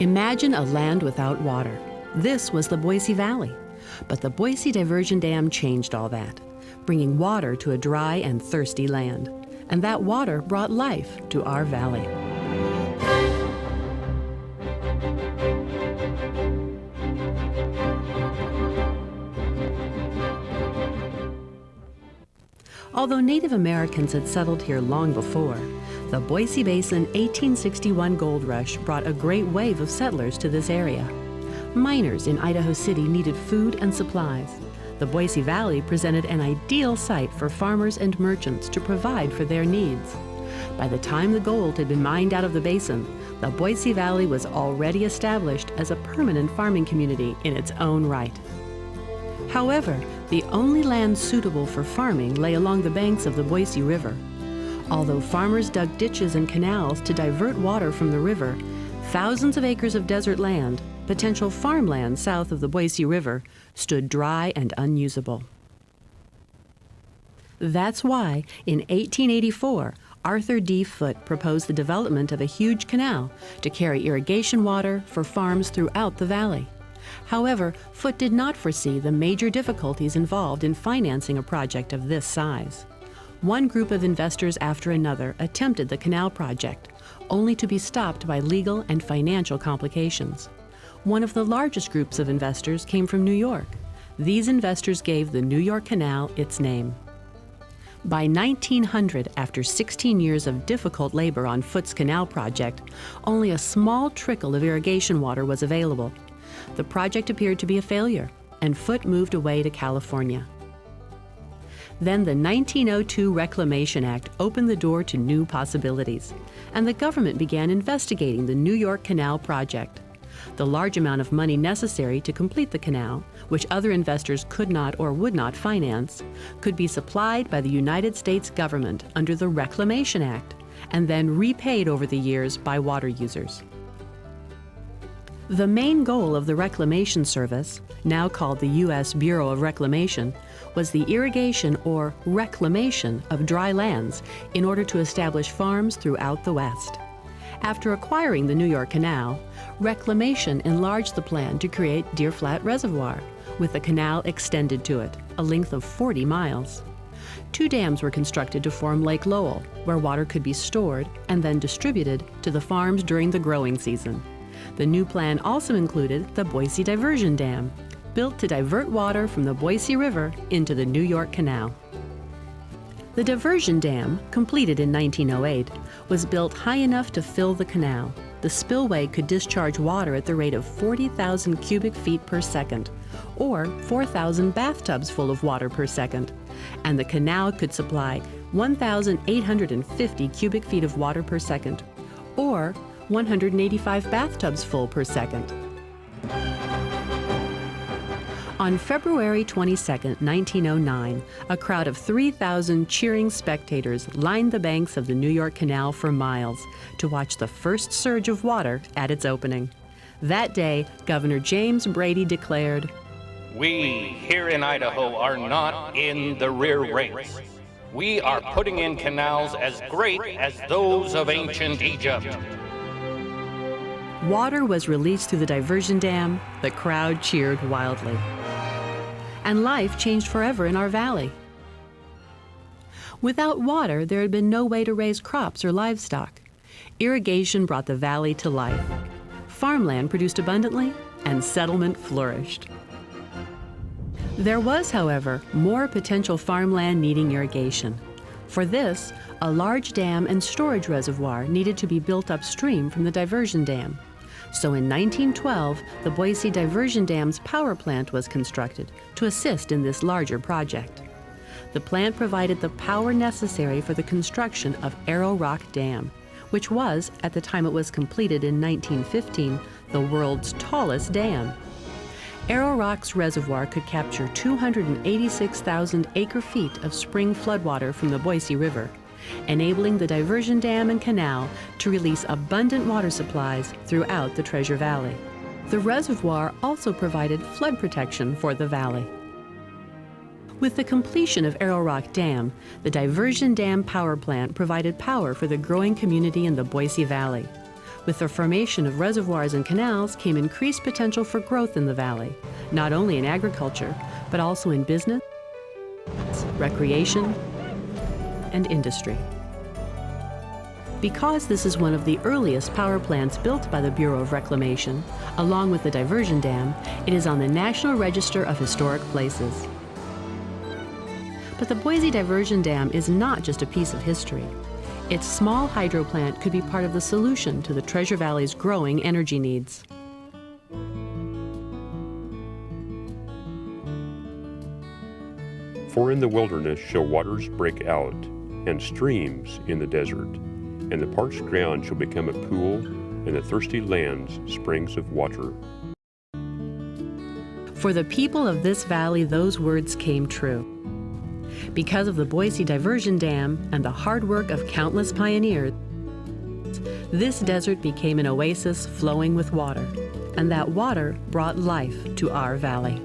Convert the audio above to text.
Imagine a land without water. This was the Boise Valley. But the Boise Diversion Dam changed all that, bringing water to a dry and thirsty land. And that water brought life to our valley. Although Native Americans had settled here long before, the Boise Basin 1861 gold rush brought a great wave of settlers to this area. Miners in Idaho City needed food and supplies. The Boise Valley presented an ideal site for farmers and merchants to provide for their needs. By the time the gold had been mined out of the basin, the Boise Valley was already established as a permanent farming community in its own right. However, the only land suitable for farming lay along the banks of the Boise River. Although farmers dug ditches and canals to divert water from the river, thousands of acres of desert land, potential farmland south of the Boise River, stood dry and unusable. That's why, in 1884, Arthur D. Foote proposed the development of a huge canal to carry irrigation water for farms throughout the valley. However, Foote did not foresee the major difficulties involved in financing a project of this size. One group of investors after another attempted the canal project, only to be stopped by legal and financial complications. One of the largest groups of investors came from New York. These investors gave the New York Canal its name. By 1900, after 16 years of difficult labor on Foote's canal project, only a small trickle of irrigation water was available. The project appeared to be a failure, and Foote moved away to California. Then the 1902 Reclamation Act opened the door to new possibilities, and the government began investigating the New York Canal project. The large amount of money necessary to complete the canal, which other investors could not or would not finance, could be supplied by the United States government under the Reclamation Act, and then repaid over the years by water users. The main goal of the Reclamation Service, now called the U.S. Bureau of Reclamation, was the irrigation or reclamation of dry lands in order to establish farms throughout the West. After acquiring the New York Canal, Reclamation enlarged the plan to create Deer Flat Reservoir, with the canal extended to it, a length of 40 miles. 2 dams were constructed to form Lake Lowell, where water could be stored and then distributed to the farms during the growing season. The new plan also included the Boise Diversion Dam, built to divert water from the Boise River into the New York Canal. The diversion dam, completed in 1908, was built high enough to fill the canal. The spillway could discharge water at the rate of 40,000 cubic feet per second, or 4,000 bathtubs full of water per second, and the canal could supply 1,850 cubic feet of water per second, or 185 bathtubs full per second. On February 22, 1909, a crowd of 3,000 cheering spectators lined the banks of the New York Canal for miles to watch the first surge of water at its opening. That day, Governor James Brady declared, "We here in Idaho are not in the rear ranks. We are putting in canals as great as those of ancient Egypt." Water was released through the diversion dam. The crowd cheered wildly. And life changed forever in our valley. Without water, there had been no way to raise crops or livestock. Irrigation brought the valley to life. Farmland produced abundantly, and settlement flourished. There was, however, more potential farmland needing irrigation. For this, a large dam and storage reservoir needed to be built upstream from the diversion dam. So in 1912, the Boise Diversion Dam's power plant was constructed to assist in this larger project. The plant provided the power necessary for the construction of Arrow Rock Dam, which was, at the time it was completed in 1915, the world's tallest dam. Arrow Rock's reservoir could capture 286,000 acre-feet of spring floodwater from the Boise River, enabling the diversion dam and canal to release abundant water supplies throughout the Treasure Valley. The reservoir also provided flood protection for the valley. With the completion of Arrow Rock Dam, the diversion dam power plant provided power for the growing community in the Boise Valley. With the formation of reservoirs and canals came increased potential for growth in the valley, not only in agriculture, but also in business, recreation, and industry. Because this is one of the earliest power plants built by the Bureau of Reclamation, along with the diversion dam, it is on the National Register of Historic Places. But the Boise Diversion Dam is not just a piece of history. Its small hydro plant could be part of the solution to the Treasure Valley's growing energy needs. For in the wilderness shall waters break out, and streams in the desert, and the parched ground shall become a pool, and the thirsty lands springs of water. For the people of this valley, those words came true. Because of the Boise Diversion Dam and the hard work of countless pioneers, this desert became an oasis flowing with water, and that water brought life to our valley.